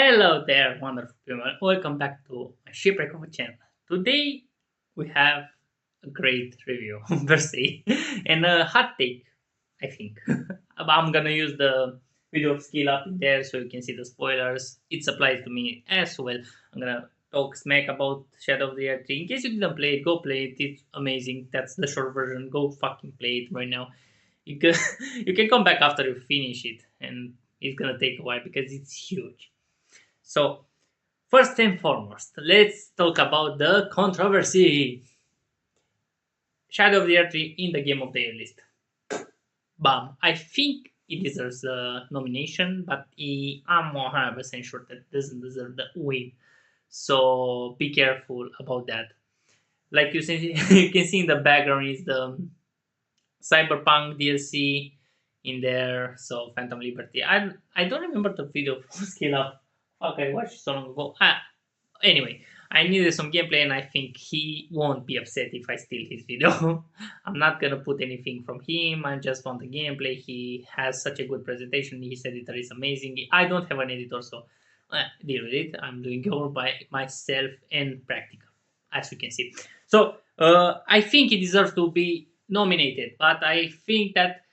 Hello there, wonderful people. Welcome back to my Shipwreck of a channel. Today we have a great review, per se, and a hot take, I think. I'm gonna use the video of skill up in there so you can see the spoilers. It applies to me as well. I'm gonna talk smack about Shadow of the Erdthree. In case you didn't play it, go play it. It's amazing. That's the short version. Go fucking play it right now. You can you can come back after you finish it, and it's gonna take a while because it's huge. So, first and foremost, let's talk about the controversy. Shadow of the Erdtree in the Game of the Year list. Bam. I think it deserves a nomination, but I'm 100% sure that it doesn't deserve the win. So be careful about that. Like you see, you can see in the background is the Cyberpunk DLC in there. So Phantom Liberty. I don't remember the video for Scale Up. Fuck, I watched so long ago. Anyway, I needed some gameplay and I think he won't be upset if I steal his video. I'm not gonna put anything from him, I just want the gameplay. He has such a good presentation, his editor is amazing. I don't have an editor, so deal with it. I'm doing it all by myself and practical, as you can see. So I think he deserves to be nominated, but I think that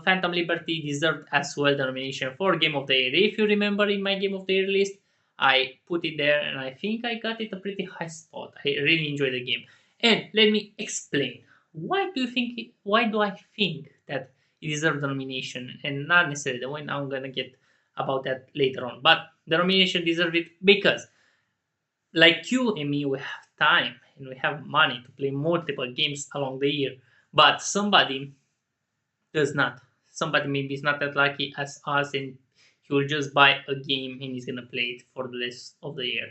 Phantom Liberty deserved as well the nomination for Game of the Year. If you remember in my Game of the Year list, I put it there and I think I got it a pretty high spot. I really enjoyed the game. And let me explain. Why do I think that it deserved the nomination and not necessarily the win? I'm gonna get about that later on. But the nomination deserved it because like you and me, we have time and we have money to play multiple games along the year. But somebody does not. Somebody maybe is not that lucky as us and he will just buy a game and he's gonna play it for the rest of the year.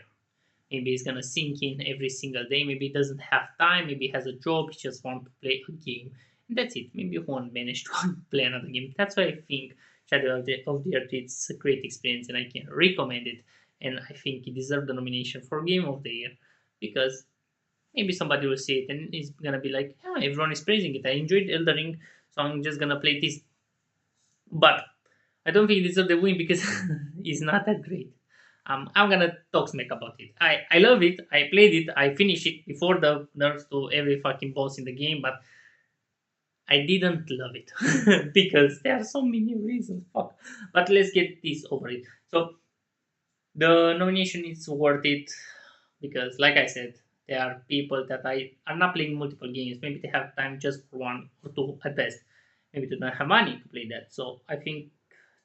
Maybe he's gonna sink in every single day. Maybe he doesn't have time. Maybe he has a job. He just wants to play a game, and that's it. Maybe he won't manage to play another game. That's why I think Shadow of the Earth is a great experience, and I can recommend it. And I think he deserved the nomination for Game of the Year because maybe somebody will see it and is gonna be like, "Yeah, everyone is praising it. I enjoyed Elder Ring, so I'm just gonna play this." But I don't think he deserved the win because it's not that great. I'm gonna talk smack about it. I love it. I played it. I finished it before the nerfs to every fucking boss in the game, but I didn't love it because there are so many reasons. Fuck. But let's get this over it. So the nomination is worth it because, like I said, there are people that I are not playing multiple games. Maybe they have time just for one or two at best. Maybe they don't have money to play that. So I think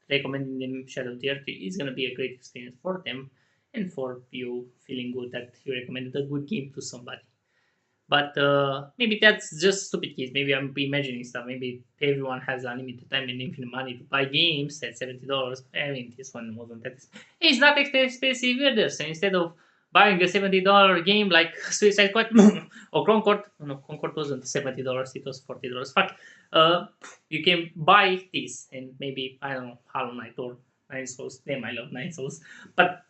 recommending them Shadow of the Earth is going to be a great experience for them and for you feeling good that you recommended a good game to somebody. But maybe that's just stupid case. Maybe I'm imagining stuff. Maybe everyone has unlimited time and infinite money to buy games at $70. I mean, this one wasn't that. It's not expensive either. So instead of buying a $70 game like Suicide Squad or Concord, no, Concord wasn't $70. It was $40. Fuck. You can buy this and maybe I don't know Hollow Knight or Nine Souls. Damn, I love Nine Souls. But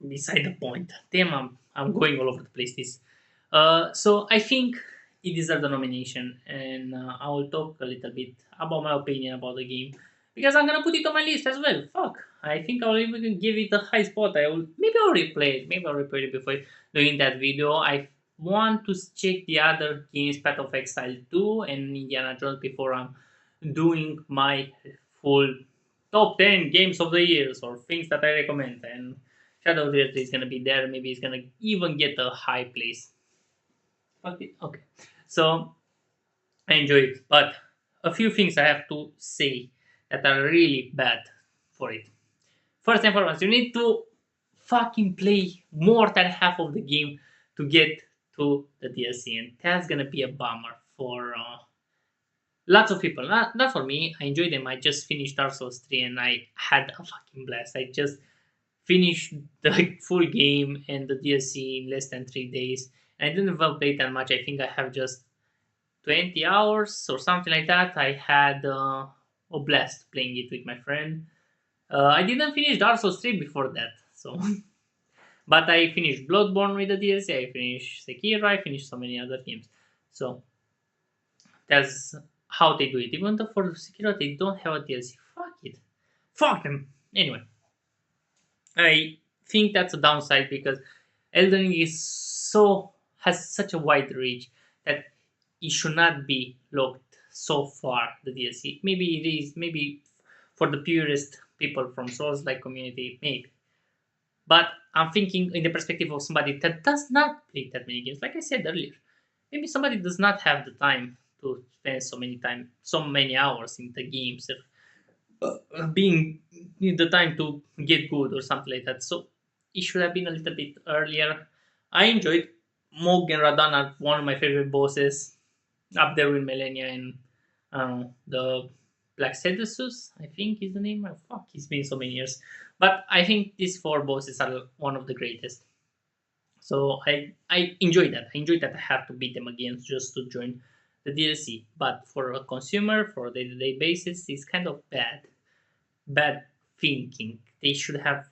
beside the point. Damn, I'm going all over the place. This. So I think it deserved the nomination, and I will talk a little bit about my opinion about the game because I'm gonna put it on my list as well. Fuck, I think I'll even give it a high spot. I'll replay it. Maybe I'll replay it before doing that video. I want to check the other games, Path of Exile 2 and Indiana Jones before I'm doing my full top 10 games of the years or things that I recommend. And Shadow of the Earth is gonna be there. Maybe it's gonna even get a high place. Okay. So I enjoy it, but a few things I have to say that are really bad for it. First and foremost, you need to fucking play more than half of the game to get to the DLC, and that's gonna be a bummer for lots of people. Not for me. I enjoyed them. I just finished Dark Souls 3 and I had a fucking blast. I just finished the full game and the DLC in less than 3 days. And I didn't even play that much. I think I have just 20 hours or something like that. I had a blast playing it with my friend. I didn't finish Dark Souls 3 before that, so but I finished Bloodborne with the DLC. I finished Sekiro. I finished so many other games. So that's how they do it. Even though for Sekiro they don't have a DLC. Fuck it. Fuck them. Anyway, I think that's a downside because Elden Ring is so has such a wide reach that it should not be looked so far the DLC. Maybe it is, maybe for the purest people from Souls like community, maybe. But I'm thinking in the perspective of somebody that does not play that many games. Like I said earlier, maybe somebody does not have the time to spend so many hours in the games, being need the time to get good or something like that. So it should have been a little bit earlier. I enjoyed Mog and Radan are one of my favorite bosses, up there with Melania and the Black Sedusus, I think is the name. Oh, fuck, it's been so many years. But I think these four bosses are one of the greatest. So I enjoy that. I enjoy that I have to beat them again just to join the DLC. But for a consumer, for a day-to-day basis, it's kind of bad thinking. They should have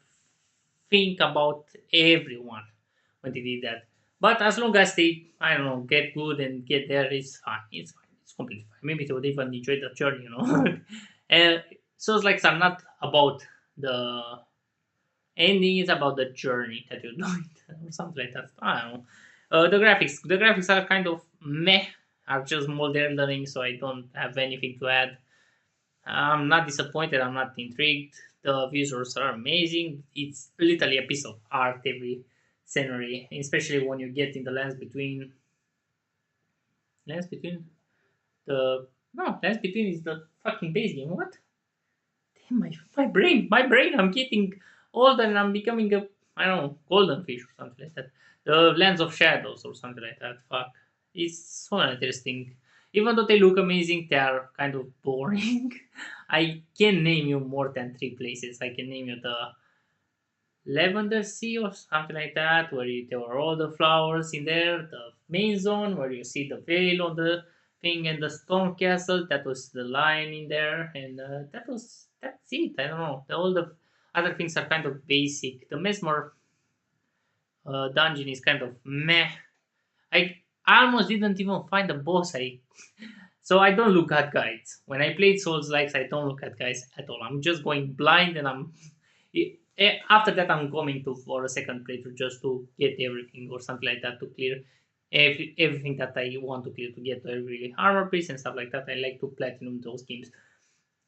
think about everyone when they did that. But as long as they, I don't know, get good and get there, it's fine. It's fine. It's completely fine. Maybe they would even enjoy the journey, you know. And so it's like are not about the ending; it's about the journey that you're doing, or something like that. I don't know. The graphics are kind of meh. Are just modern learning, so I don't have anything to add. I'm not disappointed. I'm not intrigued. The visuals are amazing. It's literally a piece of art every scenery, especially when you get in the lens between the no lens between is the fucking base game. What? Damn, my brain. I'm getting older and I'm becoming a I don't know golden fish or something like that. The lens of shadows or something like that. Fuck, it's so interesting. Even though they look amazing, they are kind of boring. I can name you more than three places. I can name you the Lavender Sea or something like that, where there were all the flowers in there. The main zone where you see the veil on the thing, and the storm castle. That was the line in there, and that's it. I don't know. All the other things are kind of basic. The mesmer dungeon is kind of meh. I almost didn't even find the boss. So I don't look at guides. When I played Souls likes, I don't look at guides at all. I'm just going blind, and after that I'm coming to for a second playthrough just to get everything or something like that to clear everything that I want to clear to get every armor piece and stuff like that. I like to platinum those games.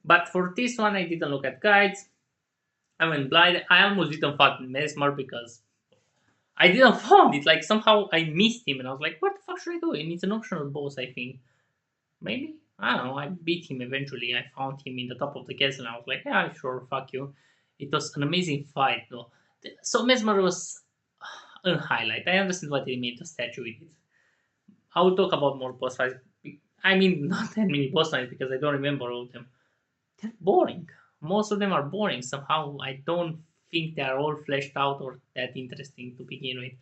But for this one, I didn't look at guides. I went blind. I almost didn't find Mesmer because I didn't found it. Like somehow I missed him, and I was like, "What the fuck should I do?" And it's an optional boss, I think. Maybe I don't know. I beat him eventually. I found him in the top of the castle, and I was like, "Yeah, sure, fuck you." It was an amazing fight, though. So Mesmer was a highlight. I understand what they made the statue with it. I will talk about more boss fights. I mean, not that many boss fights because I don't remember all of them. They're boring. Most of them are boring. Somehow, I don't think they are all fleshed out or that interesting to begin with.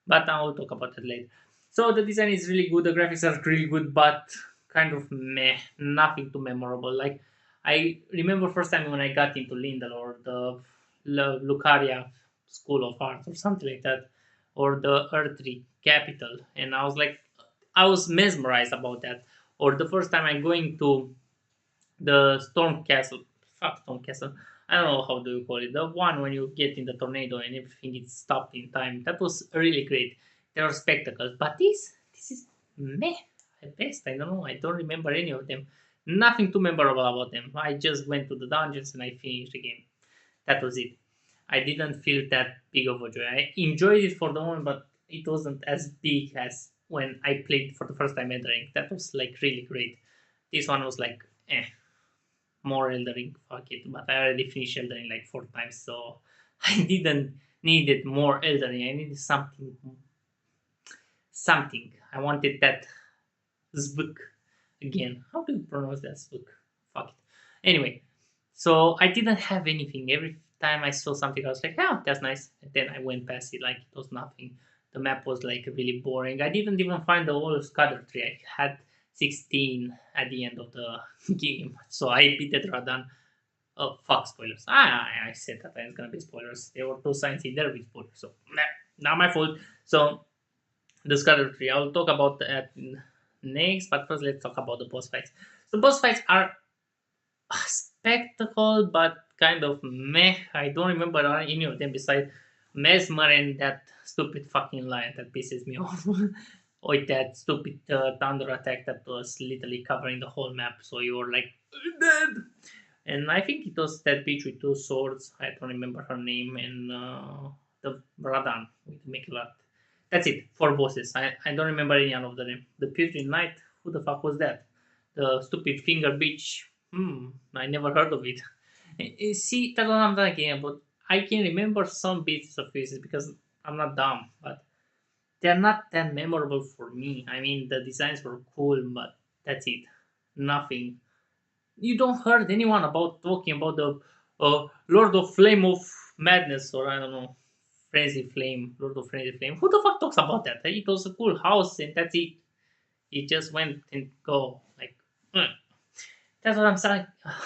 But I will talk about that later. So the design is really good. The graphics are really good, but kind of meh. Nothing too memorable. Like I remember first time when I got into Lindal or the Lucaria School of Art or something like that, or the erdthree capital, and I was like, I was mesmerized about that. Or the first time I'm going to the storm castle, fuck storm castle. I don't know how do you call it. The one when you get in the tornado and everything is stopped in time. That was really great. There are spectacles, but this is meh at best. I don't know. I don't remember any of them. Nothing too memorable about them. I just went to the dungeons and I finished the game. That was it. I didn't feel that big of a joy. I enjoyed it for the moment, but it wasn't as big as when I played for the first time entering. That was like really great. This one was like eh, more Elden Ring. Fuck it. But I already finished Elden Ring like 4 times, so I didn't needed more Elden Ring. I needed something. I wanted that Zvuk again. How do you pronounce that Zvuk? Fuck it. Anyway, so I didn't have anything. Every time I saw something, I was like, "Yeah, that's nice." And then I went past it like it was nothing. The map was like really boring. I didn't even find the whole scatter tree. I had 16 at the end of the game, so I beat it Radan. Oh fuck spoilers! I said that it's gonna be spoilers. There were two signs in there with spoilers, so not my fault. So the scatter tree. I'll talk about that next, but first let's talk about the boss fights. The boss fights are a spectacle, but kind of meh. I don't remember any of them besides Mesmer and that stupid fucking lion that pisses me off. Or that stupid thunder attack that was literally covering the whole map, so you were like dead. And I think it was that bitch with two swords. I don't remember her name. And the Radan with Miklat. That's it. Four bosses. I don't remember any of them. The Putrid Knight. Who the fuck was that? The stupid finger bitch. I never heard of it. See, that's what I'm talking about. I can remember some bits of pieces because I'm not dumb, but they're not that memorable for me. I mean, the designs were cool, but that's it. Nothing. You don't heard anyone about talking about the Lord of Flame of Madness, or I don't know, Frenzy Flame, Lord of Frenzy Flame. Who the fuck talks about that? It was a cool house, and that's it. It just went and go like. eh. That's what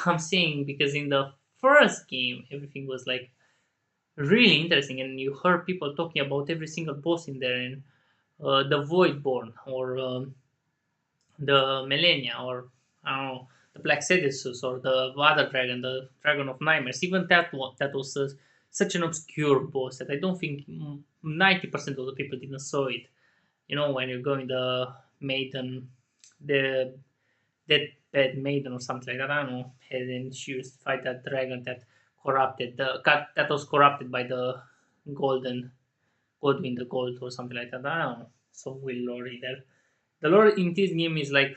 I'm saying because in the first game, everything was like really interesting, and you heard people talking about every single boss in there, and the Voidborn, or the Millennia, or I don't know, the Black Sedissus, or the Water Dragon, the Dragon of Nightmares. Even that was such an obscure boss that I don't think 90% of the people didn't saw it. You know, when you're going the Maiden, the Deathbed Maiden or something like that. I don't know. And then she used to fight that dragon that that was corrupted by the golden Godwin the Gold or something like that. I don't know. So weird lore there. The lore in this game is like,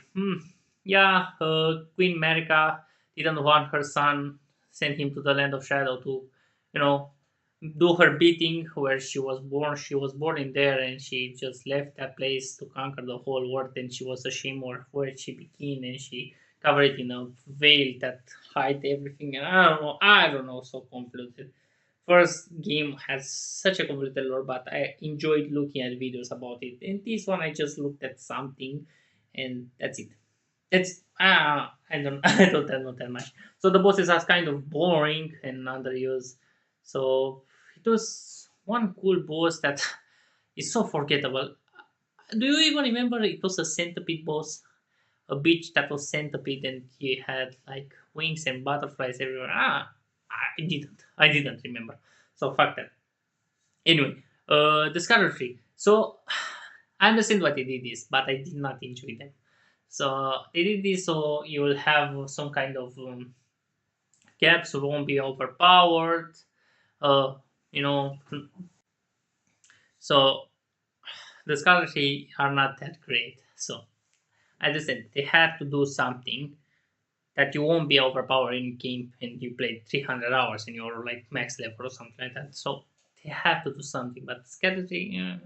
yeah, Queen America didn't want her son, sent him to the land of shadow to, you know, do her beating where she was born. She was born in there, and she just left that place to conquer the whole world. And she was ashamed of where she began, and she covered it in a veil that hide everything. And I don't know, so convoluted. First game has such a complicated lore, but I enjoyed looking at videos about it. And this one, I just looked at something, and that's it. That's I don't I don't know that much. So the bosses are kind of boring and underused. So it was one cool boss that is so forgettable. Do you even remember it was a centipede boss? A bitch that was centipede and he had like wings and butterflies everywhere. I didn't remember. So fuck that. Anyway, the Scarlet Tree. So I understand why they did this, but I did not enjoy them. So they did this so you will have some kind of caps won't be overpowered. Uh, you know, so the Scarlet Tree are not that great. So as I said, they had to do something that you won't be overpowered in game and you played 300 hours and you're like max level or something like that. So they have to do something. But Scarlet Tree,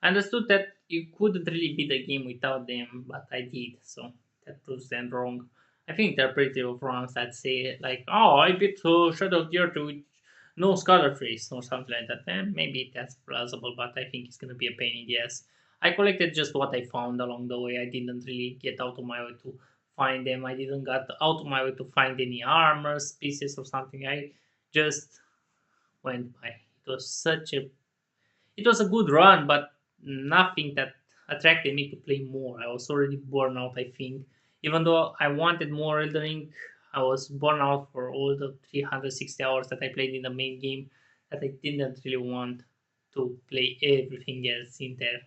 I understood that you couldn't really beat the game without them, but I did, so that proves them wrong. I think they're pretty wrong that say like, "Oh, I beat Shadow of the Earth with no Scholar Trees" or something like that. And maybe that's plausible, but I think it's gonna be a pain in the ass. I collected just what I found along the way. I didn't really get out of my way to find them. I didn't get out of my way to find any armors, pieces, or something. I just went by. It was a good run, but nothing that attracted me to play more. I was already burned out, I think. Even though I wanted more Elden Ring, I was burned out for all the 360 hours that I played in the main game that I didn't really want to play everything else in there.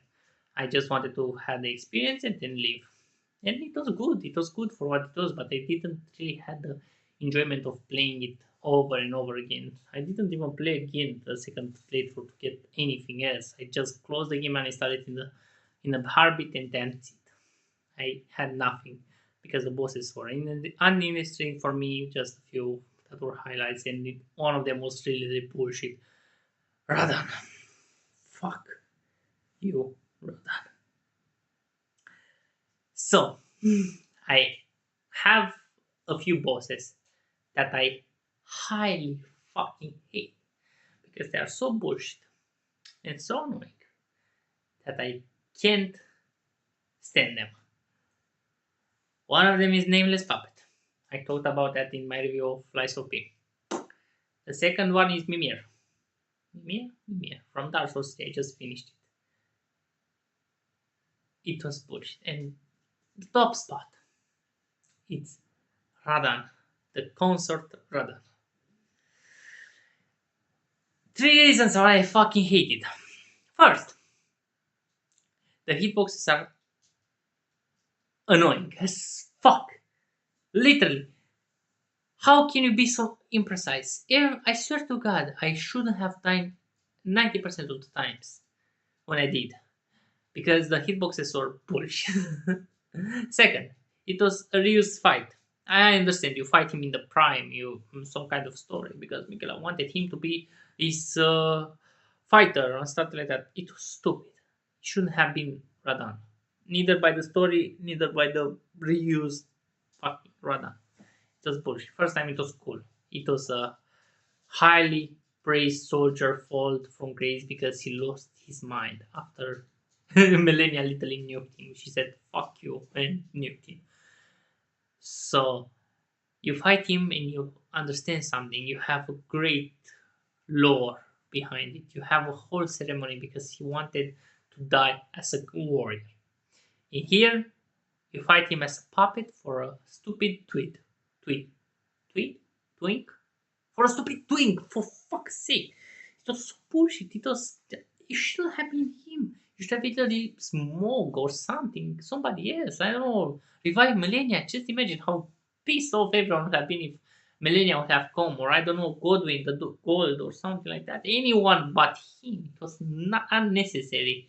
I just wanted to have the experience and then leave. And it was good. It was good for what it was, but I didn't really have the enjoyment of playing it over and over again. I didn't even play again the second playthrough to get anything else. I just closed the game and I started in a heartbeat, and that's it. I had nothing because the bosses were uninteresting for me. Just a few that were highlights, and one of them was really bullshit. Radan, fuck you, Radan. So I have a few bosses that I highly fucking hate because they are so bullshit and so annoying that I can't stand them. One of them is Nameless Puppet. I talked about that in my review of Flies of P. The second one is Mimir. Mimir from Dark Souls 3. I just finished it. It was bullshit. And the top spot, it's Radan. the consort radar. Three reasons why I fucking hate it. First, the hitboxes are annoying as fuck. Literally. How can you be so imprecise? I swear to God, I shouldn't have died 90% of the times when I did. Because the hitboxes were bullshit. Second, it was a reused fight. I understand you fight him in the prime, you some kind of story because Michela wanted him to be his fighter and stuff like that. It was stupid. It shouldn't have been Radan. Neither by the story, neither by the reused fucking Radan. It was bullshit. First time it was cool. It was a highly praised soldier fall from grace because he lost his mind after Millennia literally nuked him. She said, fuck you, and nuked him. So you fight him and you understand something. You have a great lore behind it. You have a whole ceremony because he wanted to die as a warrior. In here, you fight him as a puppet for a stupid twink, for a stupid twink. For fuck's sake, it was so bullshit. It shouldn't have been him. You should have either Smoke or something, somebody else. I don't know. Revive Millennia. Just imagine how pissed off everyone would have been if Millennia would have come, or I don't know, Godwin the Gold or something like that. Anyone but him. It was not unnecessary.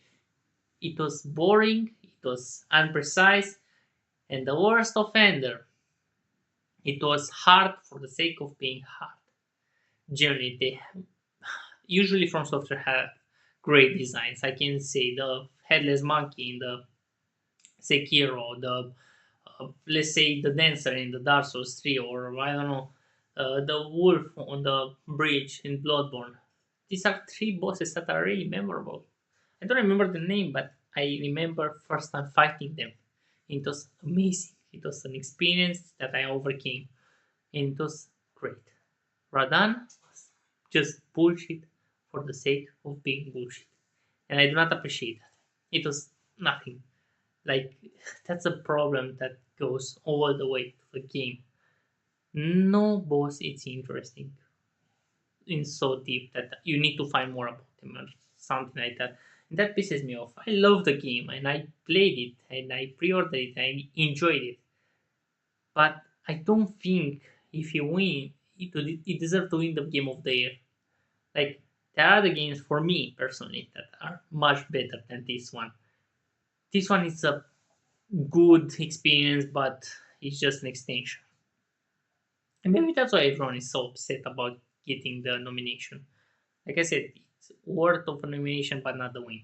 It was boring. It was unprecise, and the worst offender. It was hard for the sake of being hard. Generally, they usually From Software have great designs. I can say the headless monkey in the Sekiro, the let's say the dancer in the Dark Souls 3, or I don't know, the wolf on the bridge in Bloodborne. These are three bosses that are really memorable. I don't remember the name, but I remember first time fighting them. It was amazing. It was an experience that I overcame, and it was great. Radan was just bullshit for the sake of being bullshit, and I do not appreciate that. It was nothing. Like that's a problem that goes all the way to the game. No boss is interesting in so deep that you need to find more about him or something like that. And that pisses me off. I love the game and I played it and I pre-ordered it. I enjoyed it, but I don't think if you win, it deserves to win the game of the year. Like there are the games for me personally that are much better than this one. This one is a good experience, but it's just an extension. And maybe that's why everyone is so upset about getting the nomination. Like I said, it's worth of a nomination, but not the win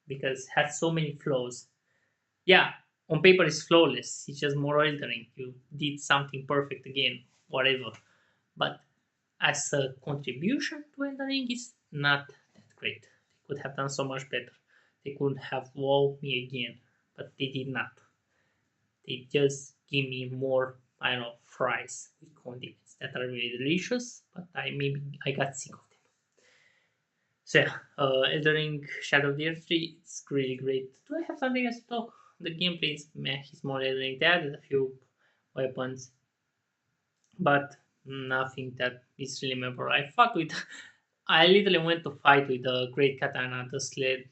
because it has so many flaws. Yeah, on paper it's flawless. It's just more altering. You did something perfect again, whatever. But as a contribution to Elden it's not that great. They could have done so much better. They could have wowed me again, but they did not. They just give me more, I don't know, fries with condiments that are really delicious, but I got sick of them. So yeah, Elden Ring Shadow of the Erdtree, it's really great. Do I have something else to talk? The gameplay is meh, it's more Elden Ring. They added a few weapons, but nothing that is really memorable. I fought with, I literally went to fight with the Great Katana, the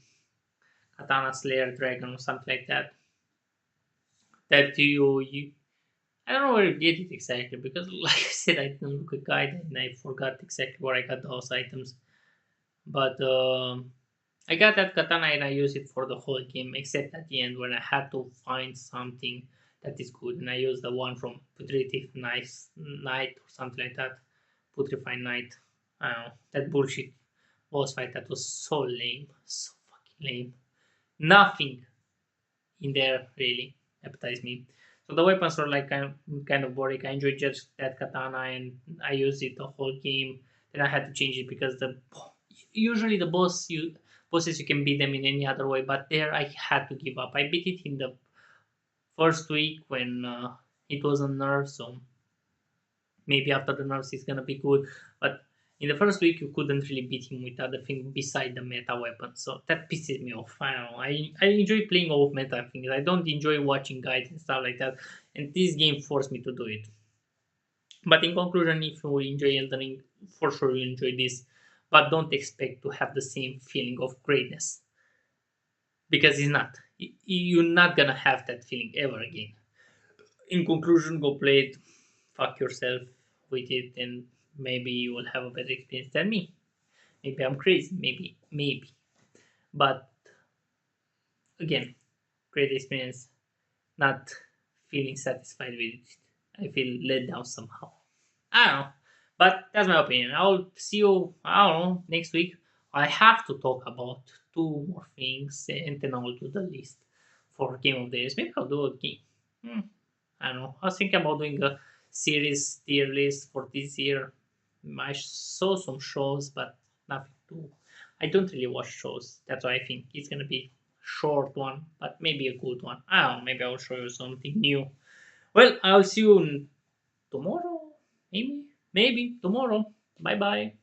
Katana Slayer Dragon or something like that. That you I don't know where you get it exactly because, like I said, I didn't look a guide and I forgot exactly where I got those items. But I got that katana and I used it for the whole game, except at the end when I had to find something that is good, and I used the one from Putrefacious Knight or something like that. Putrefied Knight. I don't know that bullshit boss fight that was so lame, so fucking lame. Nothing in there really appetized me. So the weapons were like kind of boring. I enjoyed just that katana and I used it the whole game. Then I had to change it because the usually the bosses you can beat them in any other way, but there I had to give up. I beat it in the first week when it was on nerf, so maybe after the nerfs it's gonna be good. But in the first week you couldn't really beat him with other things beside the meta weapon, so that pisses me off. I don't know. I enjoy playing off meta things. I don't enjoy watching guides and stuff like that, and this game forced me to do it. But in conclusion, if you enjoy Elden Ring, for sure you enjoy this. But don't expect to have the same feeling of greatness because it's not. You're not gonna have that feeling ever again. In conclusion, go play it, fuck yourself with it, and maybe you will have a better experience than me. Maybe I'm crazy, maybe. But again, great experience, not feeling satisfied with it. I feel let down somehow. I don't know. But that's my opinion. I'll see you, I don't know, next week. I have to talk about two more things and then I'll do the list for Game of the Years. Maybe I'll do a game. Hmm, I don't know. I was thinking about doing a series tier list for this year. I saw some shows, but nothing too. I don't really watch shows. That's why I think it's gonna be short one, but maybe a good one. I don't know. Maybe I'll show you something new. Well, I'll see you tomorrow. Maybe tomorrow. Bye bye.